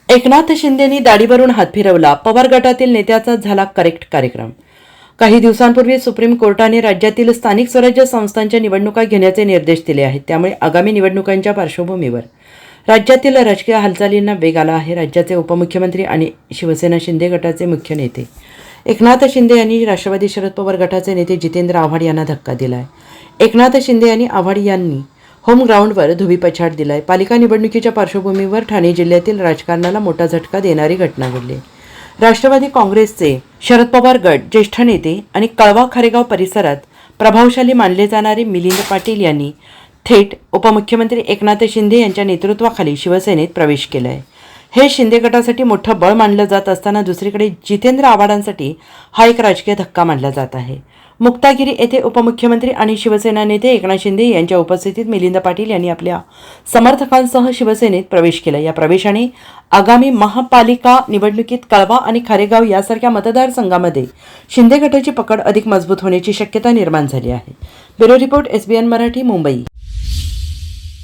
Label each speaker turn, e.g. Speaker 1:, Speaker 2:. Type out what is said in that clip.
Speaker 1: एकनाथ शिंदेंनी दाढीवरून हात फिरवला. पवार गटातील नेत्याचा झाला करेक्ट कार्यक्रम. काही दिवसांपूर्वी सुप्रीम कोर्टाने राज्यातील स्थानिक स्वराज्य संस्थांच्या निवडणुका घेण्याचे निर्देश दिले आहेत. त्यामुळे आगामी निवडणुकांच्या पार्श्वभूमीवर राज्यातील राजकीय हालचालींना वेग आला आहे. राज्याचे उपमुख्यमंत्री आणि शिवसेना शिंदे गटाचे मुख्य नेते एकनाथ शिंदे यांनी राष्ट्रवादी शरद पवार गटाचे नेते जितेंद्र आव्हाड यांना धक्का दिला आहे. एकनाथ शिंदे आणि आव्हाड यांनी होम ग्राउंडवर धुबीपछाड दिलाय. पालिका निवडणुकीच्या पार्श्वभूमीवर ठाणे जिल्ह्यातील राजकारणाला मोठा झटका देणारी घटना घडली. राष्ट्रवादी काँग्रेसचे शरद पवार गट ज्येष्ठ नेते आणि कळवा खारेगाव परिसरात प्रभावशाली मानले जाणारे मिलिंद पाटील यांनी थेट उपमुख्यमंत्री एकनाथ शिंदे यांच्या नेतृत्वाखाली शिवसेनेत प्रवेश केला आहे. हे शिंदे गटासाठी मोठं बळ मानलं जात असताना दुसरीकडे जितेंद्र आव्हाडांसाठी हा एक राजकीय धक्का मानला जात आहे. मुक्तागिरी येथे उपमुख्यमंत्री आणि शिवसेना नेते एकनाथ शिंदे यांच्या उपस्थितीत मिलिंद पाटील यांनी आपल्या समर्थकांसह शिवसेनेत प्रवेश केला. या प्रवेशाने आगामी महापालिका निवडणुकीत कळवा आणि खारेगाव यासारख्या मतदारसंघामध्ये शिंदे गटाची पकड अधिक मजबूत होण्याची शक्यता निर्माण झाली आहे. Bureau report SBN Marathi, Mumbai.